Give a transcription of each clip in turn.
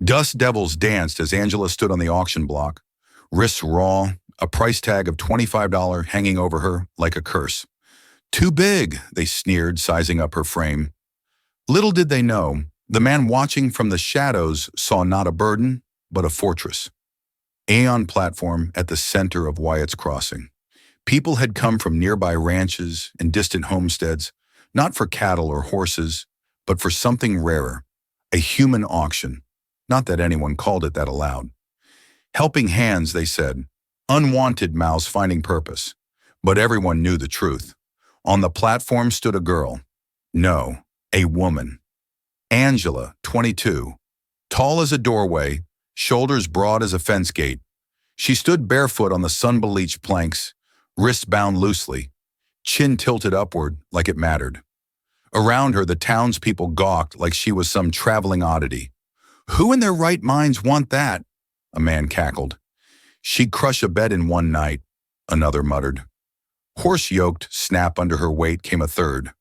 Dust devils danced as Angela stood on the auction block, wrists raw, a price tag of $25 hanging over her like a curse. Too big, they sneered, sizing up her frame. Little did they know, the man watching from the shadows saw not a burden, but a fortress. Aeon platform at the center of Wyatt's Crossing. People had come from nearby ranches and distant homesteads, not for cattle or horses, but for something rarer, a human auction. Not that anyone called it that aloud. Helping hands, they said. Unwanted mouths finding purpose. But everyone knew the truth. On the platform stood a girl. No, a woman. Angela, 22. Tall as a doorway, shoulders broad as a fence gate. She stood barefoot on the sun-bleached planks, wrists bound loosely, chin tilted upward like it mattered. Around her, the townspeople gawked like she was some traveling oddity. Who in their right minds want that? A man cackled. She'd crush a bed in one night, another muttered. Horse-yoked, snap under her weight came a third,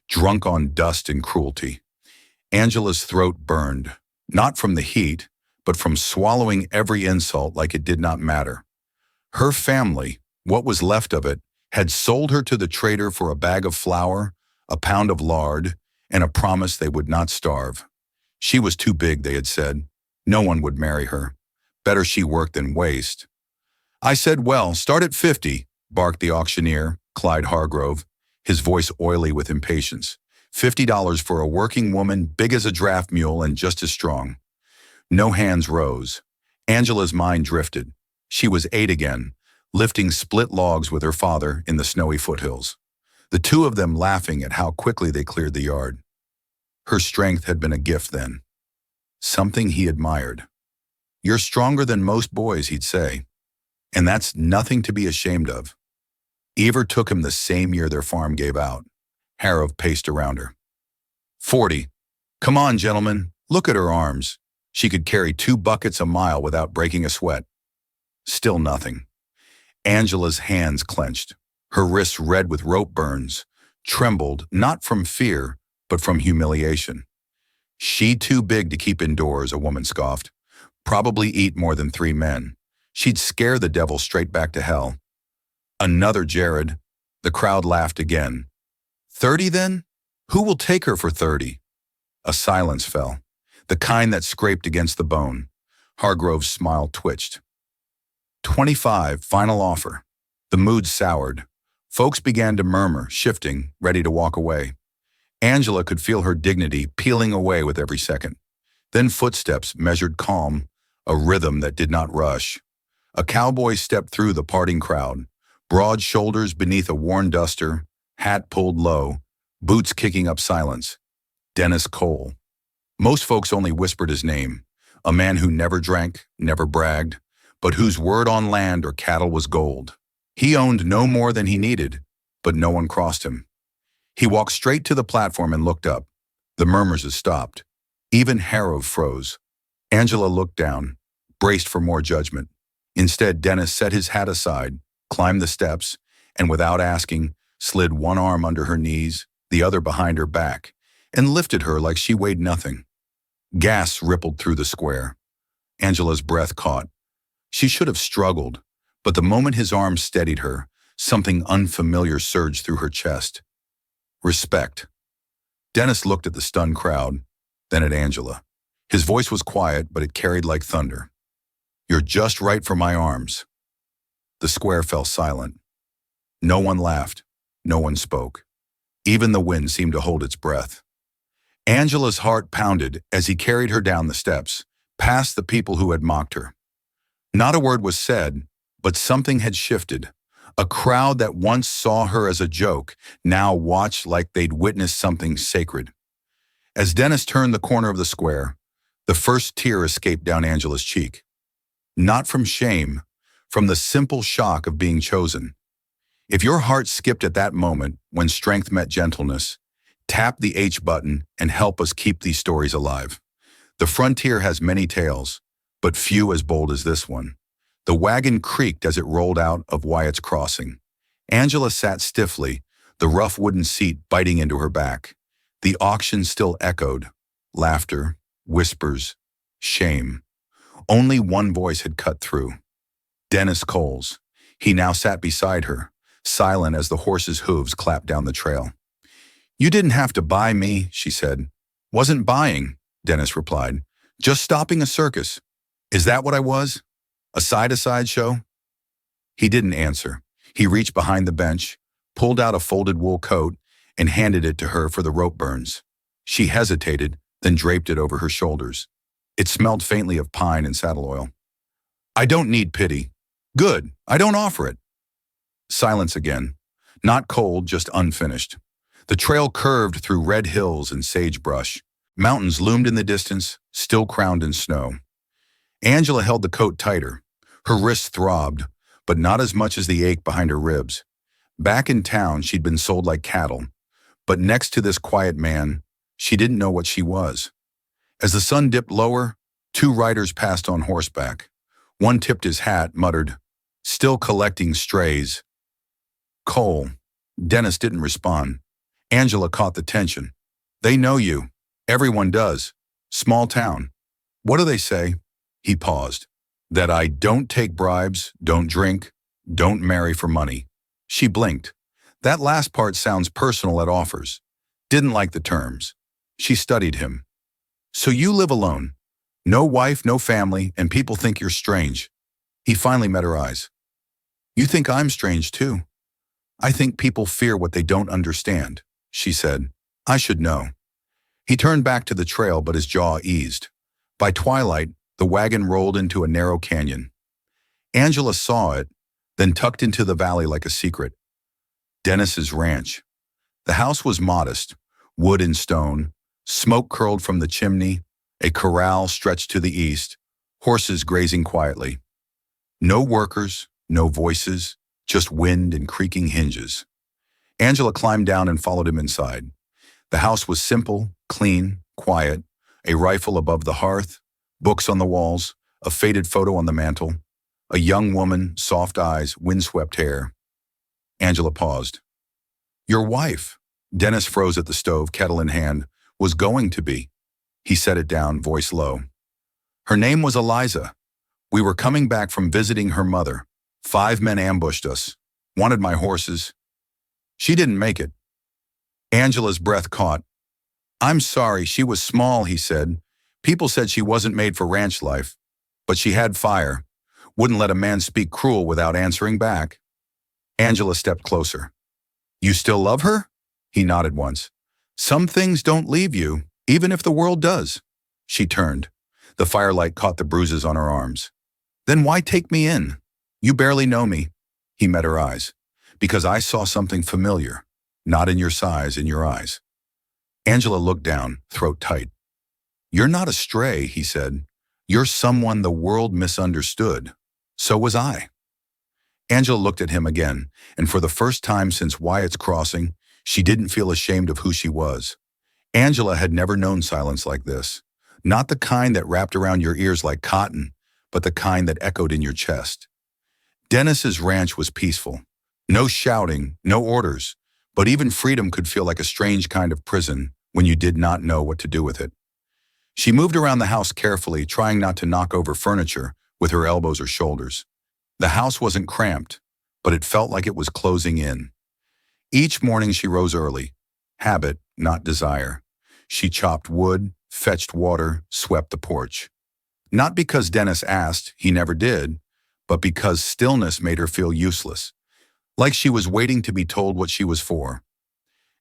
drunk on dust and cruelty. Angela's throat burned, not from the heat, but from swallowing every insult like it did not matter. Her family, what was left of it, had sold her to the trader for a bag of flour, a pound of lard, and a promise they would not starve. She was too big, they had said. No one would marry her. Better she work than waste. I said, well, start at 50, barked the auctioneer, Clyde Hargrove, his voice oily with impatience. $50 for a working woman, big as a draft mule and just as strong. No hands rose. Angela's mind drifted. She was 8 again, lifting split logs with her father in the snowy foothills. The two of them laughing at how quickly they cleared the yard. Her strength had been a gift then. Something he admired. You're stronger than most boys, he'd say. And that's nothing to be ashamed of. Ever took him the same year their farm gave out. Harrov paced around her. 40. Come on, gentlemen, look at her arms. She could carry 2 buckets a mile without breaking a sweat. Still nothing. Angela's hands clenched. Her wrists red with rope burns, trembled not from fear, but from humiliation. She too big to keep indoors, a woman scoffed. Probably eat more than 3 men. She'd scare the devil straight back to hell. Another Jared. The crowd laughed again. 30 then? Who will take her for 30? A silence fell, the kind that scraped against the bone. Hargrove's smile twitched. 25, final offer. The mood soured. Folks began to murmur, shifting, ready to walk away. Angela could feel her dignity peeling away with every second. Then footsteps measured calm, a rhythm that did not rush. A cowboy stepped through the parting crowd, broad shoulders beneath a worn duster, hat pulled low, boots kicking up silence. Dennis Cole. Most folks only whispered his name, a man who never drank, never bragged, but whose word on land or cattle was gold. He owned no more than he needed, but no one crossed him. He walked straight to the platform and looked up. The murmurs had stopped. Even Harrov froze. Angela looked down, braced for more judgment. Instead, Dennis set his hat aside, climbed the steps, and without asking, slid one arm under her knees, the other behind her back, and lifted her like she weighed nothing. Gas rippled through the square. Angela's breath caught. She should have struggled, but the moment his arm steadied her, something unfamiliar surged through her chest. Respect. Dennis looked at the stunned crowd, then at Angela. His voice was quiet, but it carried like thunder. You're just right for my arms. The square fell silent. No one laughed. No one spoke. Even the wind seemed to hold its breath. Angela's heart pounded as he carried her down the steps, past the people who had mocked her. Not a word was said, but something had shifted. A crowd that once saw her as a joke now watched like they'd witnessed something sacred. As Dennis turned the corner of the square, the first tear escaped down Angela's cheek. Not from shame, from the simple shock of being chosen. If your heart skipped at that moment when strength met gentleness, tap the H button and help us keep these stories alive. The frontier has many tales, but few as bold as this one. The wagon creaked as it rolled out of Wyatt's Crossing. Angela sat stiffly, the rough wooden seat biting into her back. The auction still echoed. Laughter, whispers, shame. Only one voice had cut through. Dennis Cole's. He now sat beside her, silent as the horse's hooves clapped down the trail. "You didn't have to buy me," she said. "Wasn't buying," Dennis replied. "Just stopping a circus. Is that what I was? A sideshow?" He didn't answer. He reached behind the bench, pulled out a folded wool coat, and handed it to her for the rope burns. She hesitated, then draped it over her shoulders. It smelled faintly of pine and saddle oil. "I don't need pity." "Good, I don't offer it." Silence again. Not cold, just unfinished. The trail curved through red hills and sagebrush. Mountains loomed in the distance, still crowned in snow. Angela held the coat tighter. Her wrists throbbed, but not as much as the ache behind her ribs. Back in town, she'd been sold like cattle. But next to this quiet man, she didn't know what she was. As the sun dipped lower, two riders passed on horseback. One tipped his hat, muttered, "Still collecting strays." "Cole." Dennis didn't respond. Angela caught the tension. "They know you. Everyone does. Small town. What do they say?" He paused. "That I don't take bribes, don't drink, don't marry for money." She blinked. That last part sounds personal at offers. Didn't like the terms. She studied him. "So you live alone. No wife, no family, and people think you're strange." He finally met her eyes. "You think I'm strange too?" "I think people fear what they don't understand," she said. "I should know." He turned back to the trail, but his jaw eased. By twilight, the wagon rolled into a narrow canyon. Angela saw it, then tucked into the valley like a secret. Dennis's ranch. The house was modest, wood and stone, smoke curled from the chimney, a corral stretched to the east, horses grazing quietly. No workers, no voices, just wind and creaking hinges. Angela climbed down and followed him inside. The house was simple, clean, quiet, a rifle above the hearth, books on the walls, a faded photo on the mantel, a young woman, soft eyes, windswept hair. Angela paused. "Your wife," Dennis froze at the stove, kettle in hand, "was going to be." He set it down, voice low. "Her name was Eliza. We were coming back from visiting her mother. 5 men ambushed us, wanted my horses. She didn't make it." Angela's breath caught. "I'm sorry, she was small," he said. "People said she wasn't made for ranch life. But she had fire. Wouldn't let a man speak cruel without answering back." Angela stepped closer. "You still love her?" He nodded once. "Some things don't leave you, even if the world does." She turned. The firelight caught the bruises on her arms. "Then why take me in? You barely know me." He met her eyes. "Because I saw something familiar, not in your size, in your eyes." Angela looked down, throat tight. "You're not a stray," he said. "You're someone the world misunderstood. So was I." Angela looked at him again, and for the first time since Wyatt's crossing, she didn't feel ashamed of who she was. Angela had never known silence like this. Not the kind that wrapped around your ears like cotton, but the kind that echoed in your chest. Dennis's ranch was peaceful. No shouting, no orders, but even freedom could feel like a strange kind of prison when you did not know what to do with it. She moved around the house carefully, trying not to knock over furniture with her elbows or shoulders. The house wasn't cramped, but it felt like it was closing in. Each morning she rose early. Habit, not desire. She chopped wood, fetched water, swept the porch. Not because Dennis asked, he never did, but because stillness made her feel useless, like she was waiting to be told what she was for.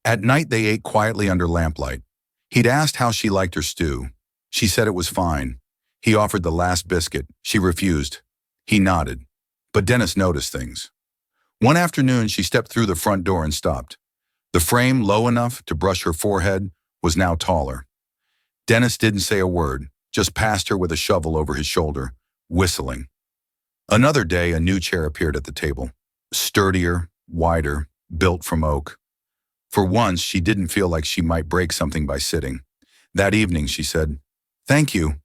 At night they ate quietly under lamplight. He'd asked how she liked her stew. She said it was fine. He offered the last biscuit. She refused. He nodded. But Dennis noticed things. One afternoon she stepped through the front door and stopped. The frame, low enough to brush her forehead, was now taller. Dennis didn't say a word, just passed her with a shovel over his shoulder, whistling. Another day, a new chair appeared at the table. Sturdier, wider, built from oak. For once, she didn't feel like she might break something by sitting. That evening, she said, "Thank you."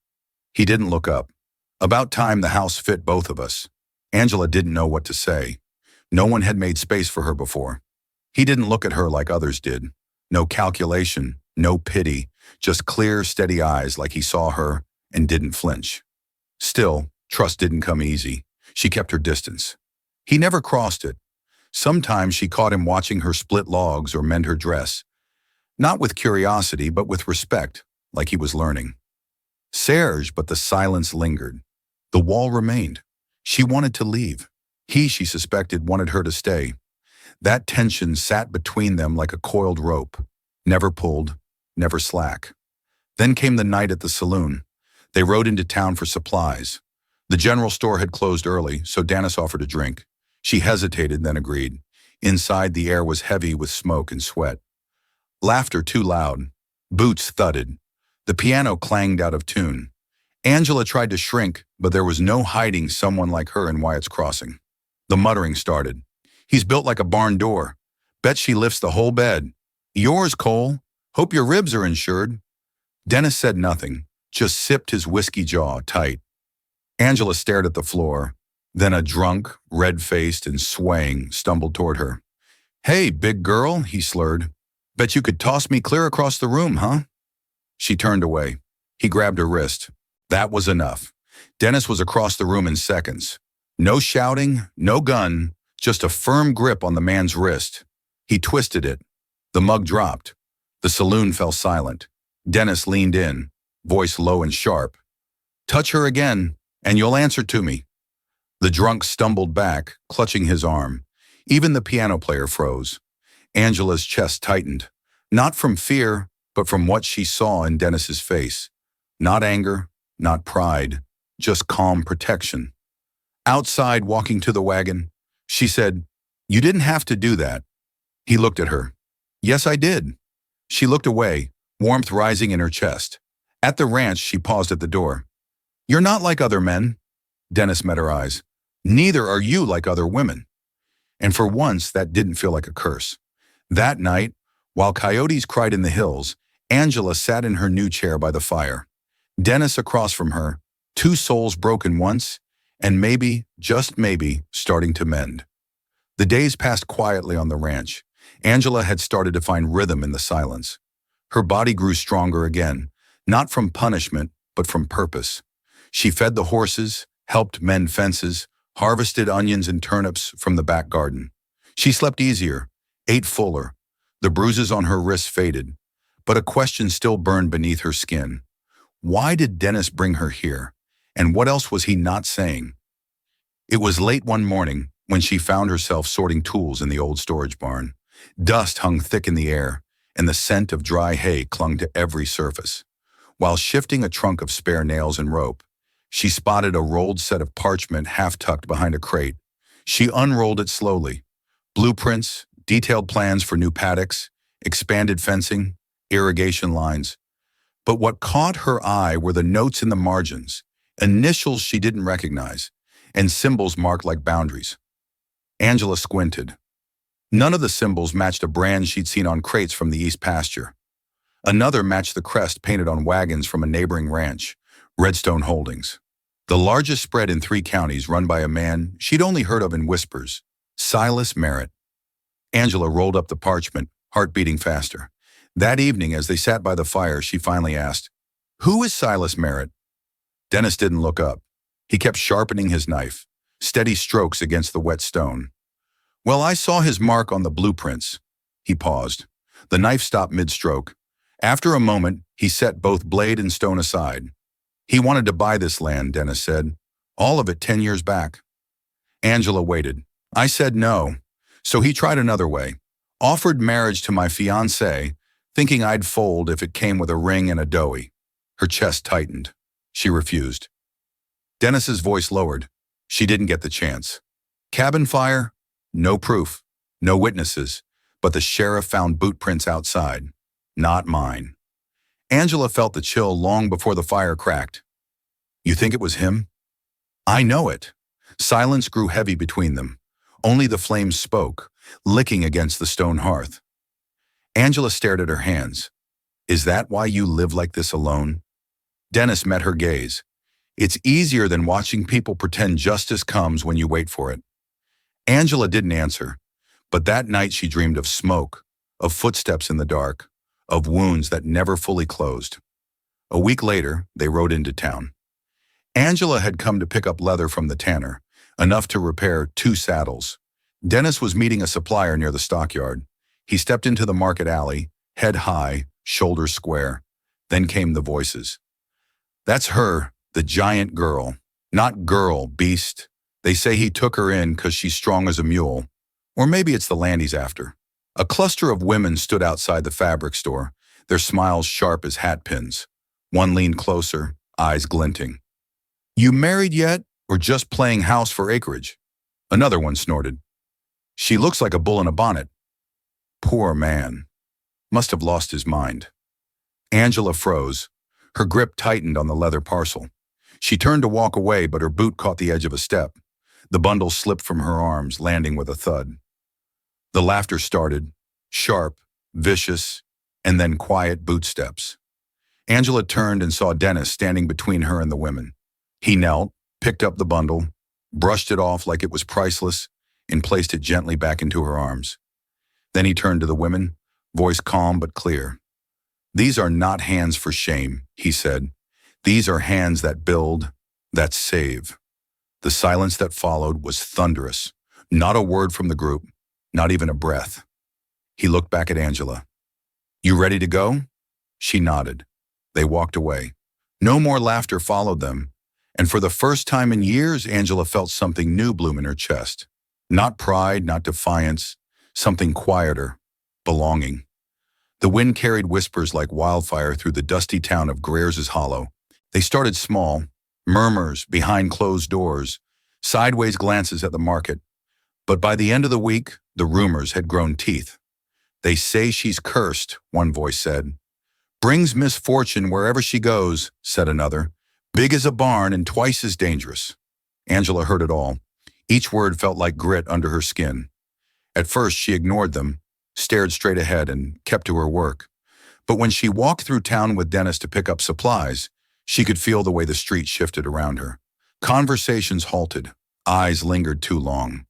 He didn't look up. About time the house fit both of us. Angela didn't know what to say. No one had made space for her before. He didn't look at her like others did. No calculation, no pity, just clear, steady eyes like he saw her and didn't flinch. Still, trust didn't come easy. She kept her distance. He never crossed it. Sometimes she caught him watching her split logs or mend her dress. Not with curiosity, but with respect, like he was learning. Serge, but the silence lingered. The wall remained. She wanted to leave. He, she suspected, wanted her to stay. That tension sat between them like a coiled rope. Never pulled, never slack. Then came the night at the saloon. They rode into town for supplies. The general store had closed early, so Dennis offered a drink. She hesitated, then agreed. Inside, the air was heavy with smoke and sweat. Laughter too loud. Boots thudded. The piano clanged out of tune. Angela tried to shrink, but there was no hiding someone like her in Wyatt's Crossing. The muttering started. He's built like a barn door. Bet she lifts the whole bed. Yours, Cole. Hope your ribs are insured. Dennis said nothing, just sipped his whiskey jaw tight. Angela stared at the floor. Then a drunk, red-faced and swaying, stumbled toward her. Hey, big girl, he slurred. Bet you could toss me clear across the room, huh? She turned away. He grabbed her wrist. That was enough. Dennis was across the room in seconds. No shouting, no gun, just a firm grip on the man's wrist. He twisted it. The mug dropped. The saloon fell silent. Dennis leaned in, voice low and sharp. Touch her again, and you'll answer to me. The drunk stumbled back, clutching his arm. Even the piano player froze. Angela's chest tightened, not from fear, but from what she saw in Dennis's face. Not anger, not pride, just calm protection. Outside, walking to the wagon, she said, You didn't have to do that. He looked at her. Yes, I did. She looked away, warmth rising in her chest. At the ranch, she paused at the door. You're not like other men. Dennis met her eyes. Neither are you like other women. And for once, that didn't feel like a curse. That night, while coyotes cried in the hills, Angela sat in her new chair by the fire. Dennis across from her, two souls broken once, and maybe, just maybe, starting to mend. The days passed quietly on the ranch. Angela had started to find rhythm in the silence. Her body grew stronger again, not from punishment, but from purpose. She fed the horses, helped mend fences, harvested onions and turnips from the back garden. She slept easier, ate fuller. The bruises on her wrists faded, but a question still burned beneath her skin. Why did Dennis bring her here? And what else was he not saying? It was late one morning when she found herself sorting tools in the old storage barn. Dust hung thick in the air, and the scent of dry hay clung to every surface. While shifting a trunk of spare nails and rope, she spotted a rolled set of parchment half-tucked behind a crate. She unrolled it slowly. Blueprints, detailed plans for new paddocks, expanded fencing, irrigation lines. But what caught her eye were the notes in the margins, initials she didn't recognize, and symbols marked like boundaries. Angela squinted. None of the symbols matched a brand she'd seen on crates from the East Pasture. Another matched the crest painted on wagons from a neighboring ranch, Redstone Holdings. The largest spread in 3 counties run by a man she'd only heard of in whispers, Silas Merritt. Angela rolled up the parchment, heart beating faster. That evening, as they sat by the fire, she finally asked, Who is Silas Merritt? Dennis didn't look up. He kept sharpening his knife, steady strokes against the wet stone. Well, I saw his mark on the blueprints. He paused. The knife stopped mid-stroke. After a moment, he set both blade and stone aside. He wanted to buy this land, Dennis said. All of it 10 years back. Angela waited. I said no. So he tried another way. Offered marriage to my fiancée, thinking I'd fold if it came with a ring and a doughy. Her chest tightened. She refused. Dennis's voice lowered. She didn't get the chance. Cabin fire? No proof. No witnesses. But the sheriff found boot prints outside. Not mine. Angela felt the chill long before the fire cracked. You think it was him? I know it. Silence grew heavy between them. Only the flames spoke, licking against the stone hearth. Angela stared at her hands. Is that why you live like this alone? Dennis met her gaze. It's easier than watching people pretend justice comes when you wait for it. Angela didn't answer, but that night she dreamed of smoke, of footsteps in the dark, of wounds that never fully closed. A week later, they rode into town. Angela had come to pick up leather from the tanner, enough to repair 2 saddles. Dennis was meeting a supplier near the stockyard. He stepped into the market alley, head high, shoulders square. Then came the voices. That's her, the giant girl. Not girl, beast. They say he took her in 'cause she's strong as a mule. Or maybe it's the land he's after. A cluster of women stood outside the fabric store, their smiles sharp as hat pins. One leaned closer, eyes glinting. You married yet, or just playing house for acreage? Another one snorted. She looks like a bull in a bonnet. Poor man. Must have lost his mind. Angela froze. Her grip tightened on the leather parcel. She turned to walk away, but her boot caught the edge of a step. The bundle slipped from her arms, landing with a thud. The laughter started, sharp, vicious, and then quiet boot steps. Angela turned and saw Dennis standing between her and the women. He knelt, picked up the bundle, brushed it off like it was priceless, and placed it gently back into her arms. Then he turned to the women, voice calm but clear. These are not hands for shame, he said. These are hands that build, that save. The silence that followed was thunderous. Not a word from the group, not even a breath. He looked back at Angela. You ready to go? She nodded. They walked away. No more laughter followed them, and for the first time in years, Angela felt something new bloom in her chest. Not pride, not defiance, something quieter, belonging. The wind carried whispers like wildfire through the dusty town of Greer's Hollow. They started small, murmurs behind closed doors, sideways glances at the market. But by the end of the week, the rumors had grown teeth. They say she's cursed, one voice said. Brings misfortune wherever she goes, said another. Big as a barn and twice as dangerous. Angela heard it all. Each word felt like grit under her skin. At first, she ignored them, stared straight ahead, and kept to her work. But when she walked through town with Dennis to pick up supplies, she could feel the way the street shifted around her. Conversations halted. Eyes lingered too long.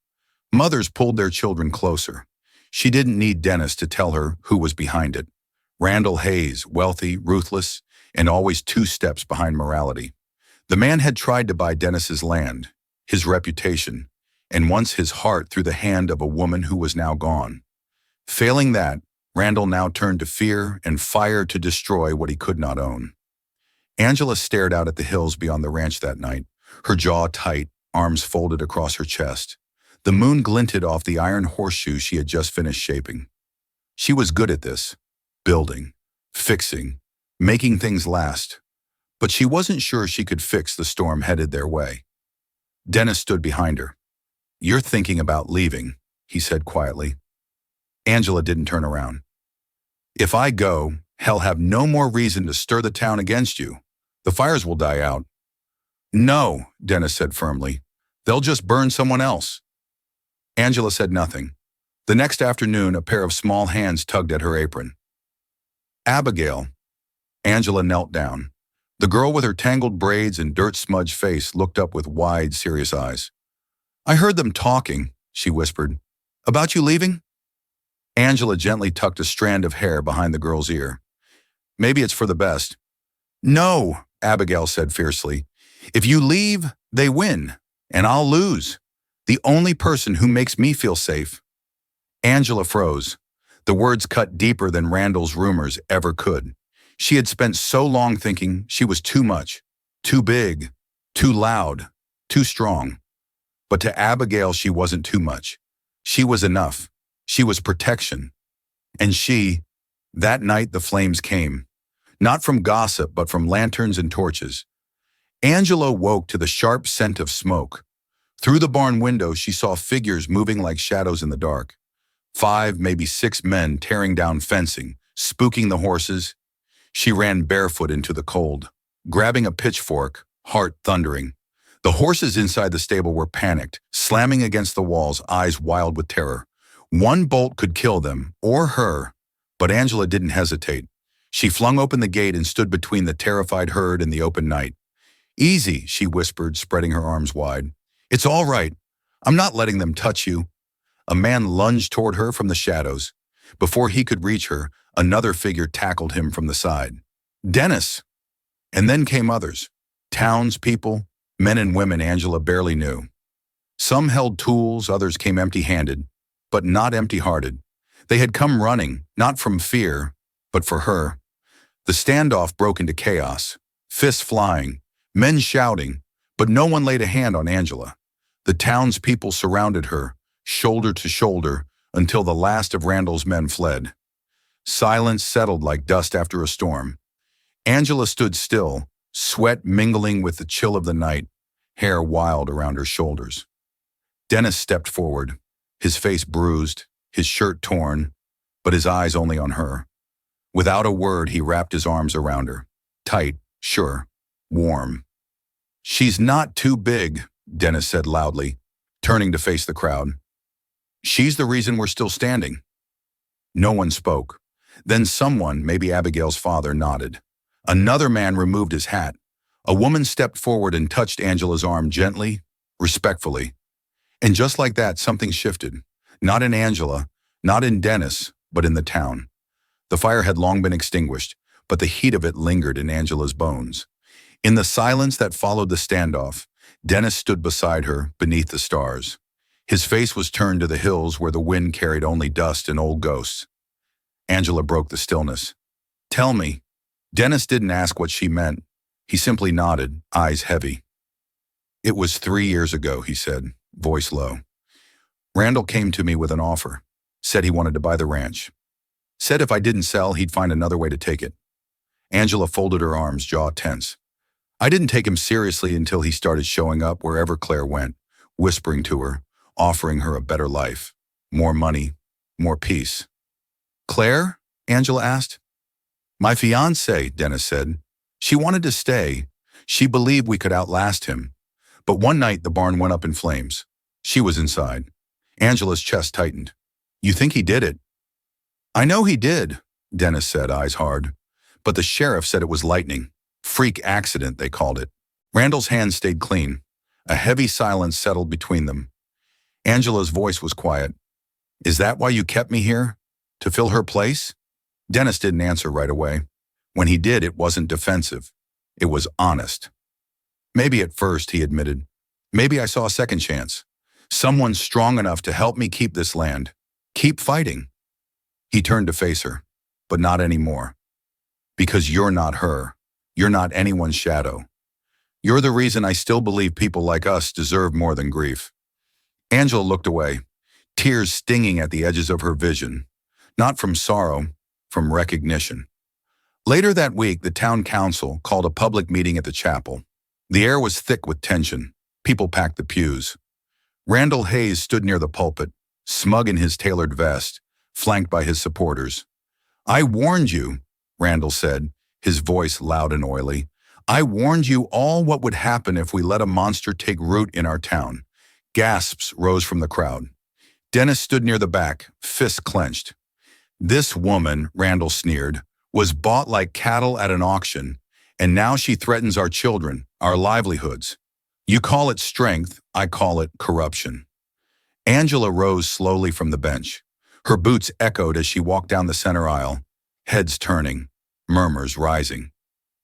Mothers pulled their children closer. She didn't need Dennis to tell her who was behind it. Randall Hayes, wealthy, ruthless, and always 2 steps behind morality. The man had tried to buy Dennis's land, his reputation, and once his heart through the hand of a woman who was now gone. Failing that, Randall now turned to fear and fire to destroy what he could not own. Angela stared out at the hills beyond the ranch that night, her jaw tight, arms folded across her chest. The moon glinted off the iron horseshoe she had just finished shaping. She was good at this, building, fixing, making things last. But she wasn't sure she could fix the storm headed their way. Dennis stood behind her. You're thinking about leaving, he said quietly. Angela didn't turn around. If I go, hell have no more reason to stir the town against you. The fires will die out. No, Dennis said firmly. They'll just burn someone else. Angela said nothing. The next afternoon, a pair of small hands tugged at her apron. Abigail. Angela knelt down. The girl with her tangled braids and dirt-smudged face looked up with wide, serious eyes. I heard them talking, she whispered. About you leaving? Angela gently tucked a strand of hair behind the girl's ear. Maybe it's for the best. No, Abigail said fiercely. If you leave, they win, and I'll lose. The only person who makes me feel safe. Angela froze. The words cut deeper than Randall's rumors ever could. She had spent so long thinking she was too much, too big, too loud, too strong. But to Abigail, she wasn't too much. She was enough. She was protection. And that night the flames came. Not from gossip, but from lanterns and torches. Angela woke to the sharp scent of smoke. Through the barn window, she saw figures moving like shadows in the dark. 5, maybe 6 men tearing down fencing, spooking the horses. She ran barefoot into the cold, grabbing a pitchfork, heart thundering. The horses inside the stable were panicked, slamming against the walls, eyes wild with terror. One bolt could kill them, or her, but Angela didn't hesitate. She flung open the gate and stood between the terrified herd and the open night. Easy, she whispered, spreading her arms wide. It's all right. I'm not letting them touch you. A man lunged toward her from the shadows. Before he could reach her, another figure tackled him from the side. Dennis! And then came others. Townspeople, Men and women Angela barely knew. Some held tools, others came empty-handed, but not empty-hearted. They had come running, not from fear, but for her. The standoff broke into chaos, fists flying, men shouting, but no one laid a hand on Angela. The townspeople surrounded her, shoulder to shoulder, until the last of Randall's men fled. Silence settled like dust after a storm. Angela stood still, sweat mingling with the chill of the night, hair wild around her shoulders. Dennis stepped forward, his face bruised, his shirt torn, but his eyes only on her. Without a word, he wrapped his arms around her. Tight, sure, warm. "She's not too big," Dennis said loudly, turning to face the crowd. "She's the reason we're still standing." No one spoke. Then someone, maybe Abigail's father, nodded. Another man removed his hat. A woman stepped forward and touched Angela's arm gently, respectfully. And just like that, something shifted. Not in Angela, not in Dennis, but in the town. The fire had long been extinguished, but the heat of it lingered in Angela's bones. In the silence that followed the standoff, Dennis stood beside her, beneath the stars. His face was turned to the hills where the wind carried only dust and old ghosts. Angela broke the stillness. "Tell me." Dennis didn't ask what she meant. He simply nodded, eyes heavy. "It was 3 years ago," he said, voice low. "Randall came to me with an offer. Said he wanted to buy the ranch. Said if I didn't sell, he'd find another way to take it." Angela folded her arms, jaw tense. "I didn't take him seriously until he started showing up wherever Claire went, whispering to her, offering her a better life, more money, more peace." "Claire?" Angela asked. "My fiancée," Dennis said. "She wanted to stay. She believed we could outlast him. But one night the barn went up in flames. She was inside." Angela's chest tightened. "You think he did it?" "I know he did," Dennis said, eyes hard. "But the sheriff said it was lightning. Freak accident, they called it." Randall's hands stayed clean. A heavy silence settled between them. Angela's voice was quiet. "Is that why you kept me here? To fill her place?" Dennis didn't answer right away. When he did, it wasn't defensive. It was honest. "Maybe at first," he admitted. "Maybe I saw a second chance. Someone strong enough to help me keep this land. Keep fighting." He turned to face her. "But not anymore. Because you're not her. You're not anyone's shadow. You're the reason I still believe people like us deserve more than grief." Angela looked away, tears stinging at the edges of her vision. Not from sorrow, from recognition. Later that week, the town council called a public meeting at the chapel. The air was thick with tension. People packed the pews. Randall Hayes stood near the pulpit, smug in his tailored vest, flanked by his supporters. "I warned you," Randall said, his voice loud and oily. "I warned you all what would happen if we let a monster take root in our town." Gasps rose from the crowd. Dennis stood near the back, fists clenched. "This woman," Randall sneered, "was bought like cattle at an auction, and now she threatens our children, our livelihoods. You call it strength, I call it corruption." Angela rose slowly from the bench. Her boots echoed as she walked down the center aisle, heads turning, murmurs rising.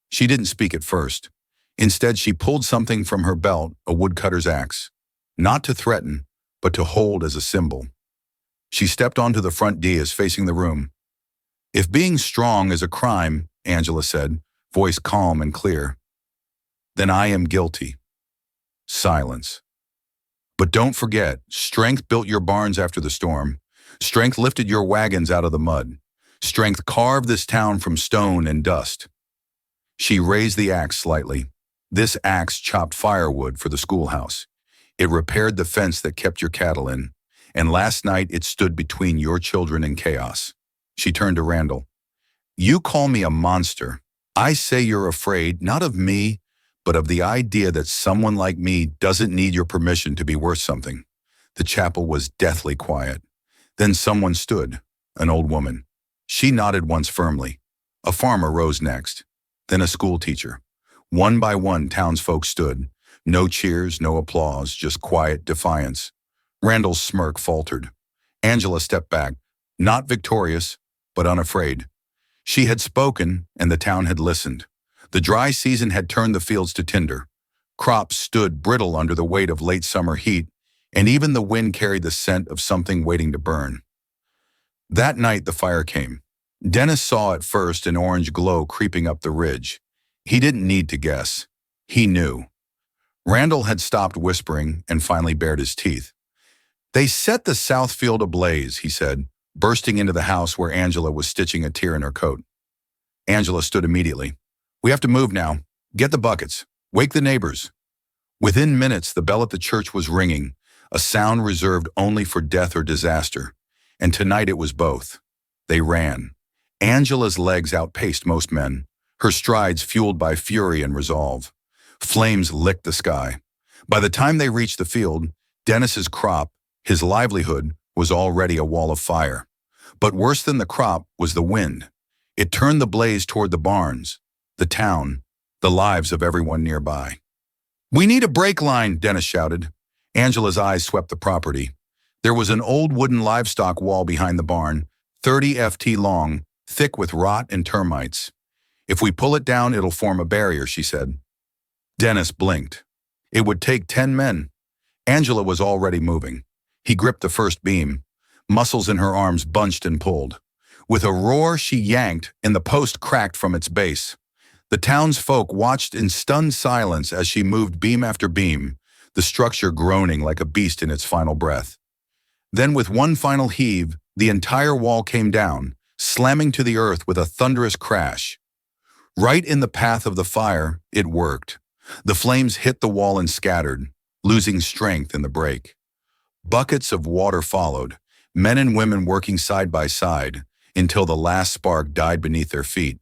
She didn't speak at first. Instead, she pulled something from her belt, a woodcutter's axe. Not to threaten, but to hold as a symbol. She stepped onto the front dais facing the room. "If being strong is a crime," Angela said, voice calm and clear, "then I am guilty." Silence. "But don't forget, strength built your barns after the storm. Strength lifted your wagons out of the mud. Strength carved this town from stone and dust." She raised the axe slightly. "This axe chopped firewood for the schoolhouse. It repaired the fence that kept your cattle in. And last night it stood between your children and chaos." She turned to Randall. "You call me a monster. I say you're afraid, not of me, but of the idea that someone like me doesn't need your permission to be worth something." The chapel was deathly quiet. Then someone stood, an old woman. She nodded once firmly. A farmer rose next. Then a school teacher. One by one, townsfolk stood. No cheers, no applause, just quiet defiance. Randall's smirk faltered. Angela stepped back, not victorious, but unafraid. She had spoken, and the town had listened. The dry season had turned the fields to tinder. Crops stood brittle under the weight of late summer heat, and even the wind carried the scent of something waiting to burn. That night the fire came. Dennis saw at first an orange glow creeping up the ridge. He didn't need to guess. He knew. Randall had stopped whispering and finally bared his teeth. "They set the south field ablaze," he said, bursting into the house where Angela was stitching a tear in her coat. Angela stood immediately. "We have to move now. Get the buckets. Wake the neighbors." Within minutes, the bell at the church was ringing, a sound reserved only for death or disaster. And tonight it was both. They ran. Angela's legs outpaced most men, her strides fueled by fury and resolve. Flames licked the sky. By the time they reached the field, Dennis's crop, his livelihood, was already a wall of fire. But worse than the crop was the wind. It turned the blaze toward the barns, the town, the lives of everyone nearby. "We need a brake line," Dennis shouted. Angela's eyes swept the property. There was an old wooden livestock wall behind the barn, 30 ft long, thick with rot and termites. "If we pull it down, it'll form a barrier," she said. Dennis blinked. It would take 10 men. Angela was already moving. He gripped the first beam. Muscles in her arms bunched and pulled. With a roar, she yanked, and the post cracked from its base. The townsfolk watched in stunned silence as she moved beam after beam, the structure groaning like a beast in its final breath. Then with one final heave, the entire wall came down, slamming to the earth with a thunderous crash. Right in the path of the fire, it worked. The flames hit the wall and scattered, losing strength in the break. Buckets of water followed, men and women working side by side, until the last spark died beneath their feet.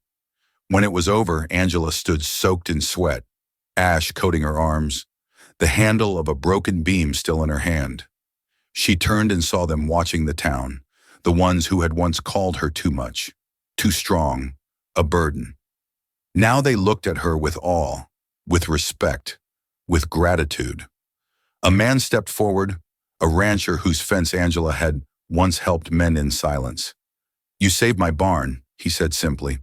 When it was over, Angela stood soaked in sweat, ash coating her arms, the handle of a broken beam still in her hand. She turned and saw them watching the town, the ones who had once called her too much, too strong, a burden. Now they looked at her with awe, with respect, with gratitude. A man stepped forward, a rancher whose fence Angela had once helped mend in silence. "You saved my barn," he said simply.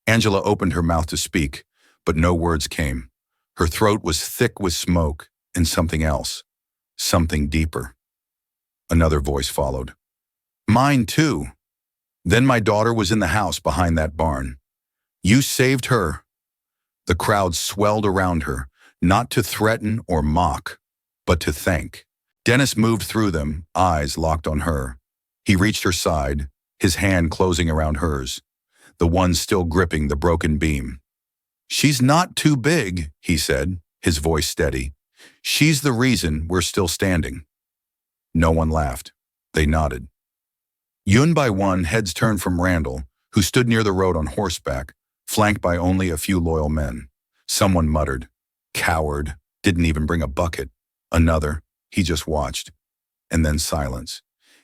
Angela opened her mouth to speak, but no words came. Her throat was thick with smoke and something else, something deeper. Another voice followed. "Mine too. Then my daughter was in the house behind that barn. You saved her." The crowd swelled around her, not to threaten or mock, but to thank. Dennis moved through them, eyes locked on her. He reached her side, his hand closing around hers, the one still gripping the broken beam. "She's not too big," he said, his voice steady. "She's the reason we're still standing." No one laughed. They nodded. One by one, heads turned from Randall, who stood near the road on horseback, flanked by only a few loyal men. Someone muttered, "Coward, didn't even bring a bucket." Another, "He just watched." And then silence,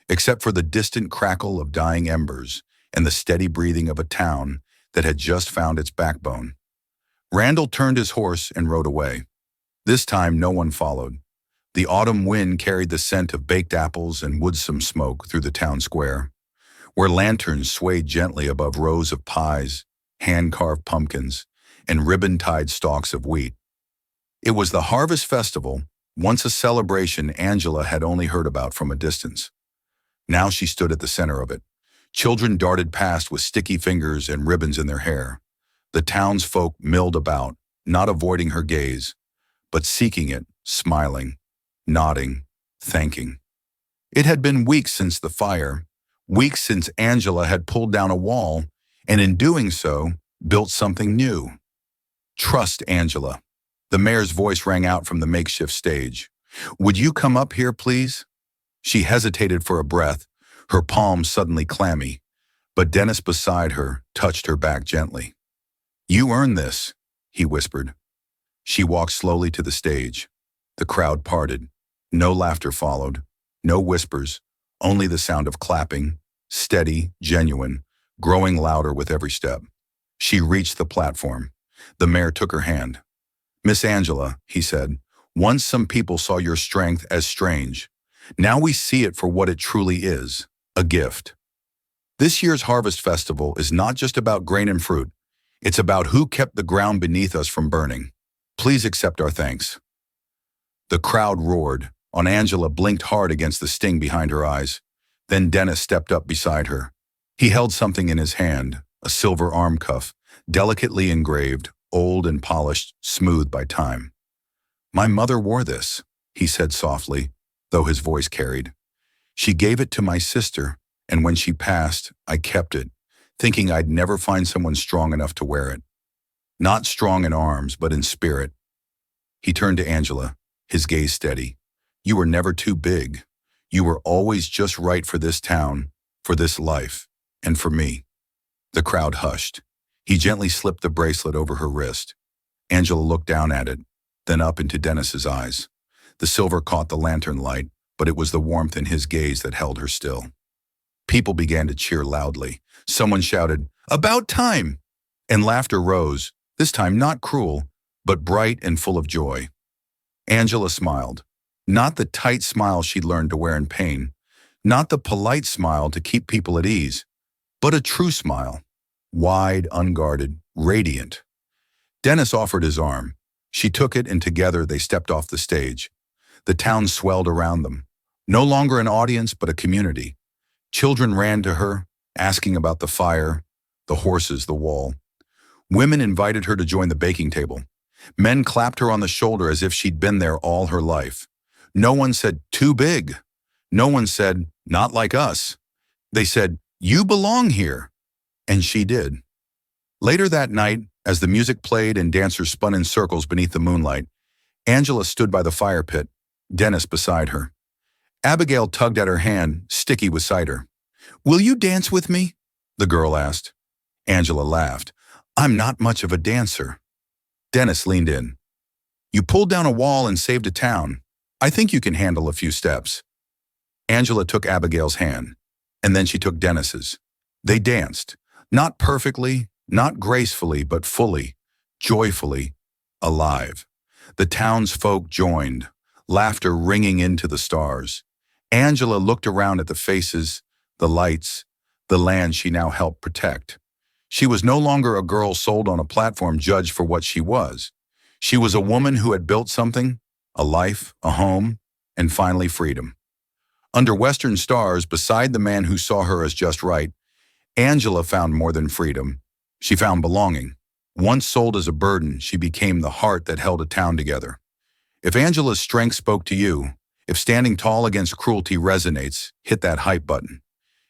except for the distant crackle of dying embers and the steady breathing of a town that had just found its backbone. Randall turned his horse and rode away. This time no one followed. The autumn wind carried the scent of baked apples and woodsome smoke through the town square, where lanterns swayed gently above rows of pies, hand-carved pumpkins, and ribbon-tied stalks of wheat. It was the harvest festival, once a celebration Angela had only heard about from a distance. Now she stood at the center of it. Children darted past with sticky fingers and ribbons in their hair. The townsfolk milled about, not avoiding her gaze, but seeking it, smiling, nodding, thanking. It had been weeks since the fire, weeks since Angela had pulled down a wall, and in doing so, built something new. "Trust Angela." The mayor's voice rang out from the makeshift stage. "Would you come up here, please?" She hesitated for a breath, her palms suddenly clammy, but Dennis beside her touched her back gently. "You earned this," he whispered. She walked slowly to the stage. The crowd parted. No laughter followed, no whispers, only the sound of clapping, steady, genuine, growing louder with every step. She reached the platform. The mayor took her hand. "Miss Angela," he said, "once some people saw your strength as strange. Now we see it for what it truly is, a gift. This year's Harvest Festival is not just about grain and fruit. It's about who kept the ground beneath us from burning. Please accept our thanks." The crowd roared. On Angela blinked hard against the sting behind her eyes. Then Dennis stepped up beside her. He held something in his hand, a silver arm cuff, delicately engraved, old and polished, smooth by time. "My mother wore this," he said softly, though his voice carried. "She gave it to my sister, and when she passed, I kept it, thinking I'd never find someone strong enough to wear it. Not strong in arms, but in spirit." He turned to Angela, his gaze steady. "You were never too big. You were always just right for this town, for this life, and for me." The crowd hushed. He gently slipped the bracelet over her wrist. Angela looked down at it, then up into Dennis's eyes. The silver caught the lantern light, but it was the warmth in his gaze that held her still. People began to cheer loudly. Someone shouted, "About time!" And laughter rose, this time not cruel, but bright and full of joy. Angela smiled. Not the tight smile she'd learned to wear in pain, not the polite smile to keep people at ease, but a true smile, wide, unguarded, radiant. Dennis offered his arm. She took it, and together they stepped off the stage. The town swelled around them. No longer an audience, but a community. Children ran to her, asking about the fire, the horses, the wall. Women invited her to join the baking table. Men clapped her on the shoulder as if she'd been there all her life. No one said, "Too big." No one said, "Not like us." They said, "You belong here." And she did. Later that night, as the music played and dancers spun in circles beneath the moonlight, Angela stood by the fire pit, Dennis beside her. Abigail tugged at her hand, sticky with cider. "Will you dance with me?" the girl asked. Angela laughed. "I'm not much of a dancer." Dennis leaned in. "You pulled down a wall and saved a town. I think you can handle a few steps." Angela took Abigail's hand, and then she took Dennis's. They danced, not perfectly, not gracefully, but fully, joyfully, alive. The townsfolk joined, laughter ringing into the stars. Angela looked around at the faces, the lights, the land she now helped protect. She was no longer a girl sold on a platform judged for what she was. She was a woman who had built something, a life, a home, and finally freedom. Under Western stars, beside the man who saw her as just right, Angela found more than freedom. She found belonging. Once sold as a burden, she became the heart that held a town together. If Angela's strength spoke to you, if standing tall against cruelty resonates, hit that hype button.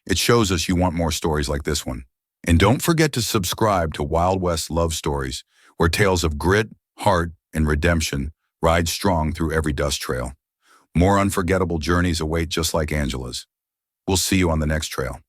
It shows us you want more stories like this one. And don't forget to subscribe to Wild West Love Stories, where tales of grit, heart, and redemption ride strong through every dust trail. More unforgettable journeys await just like Angela's. We'll see you on the next trail.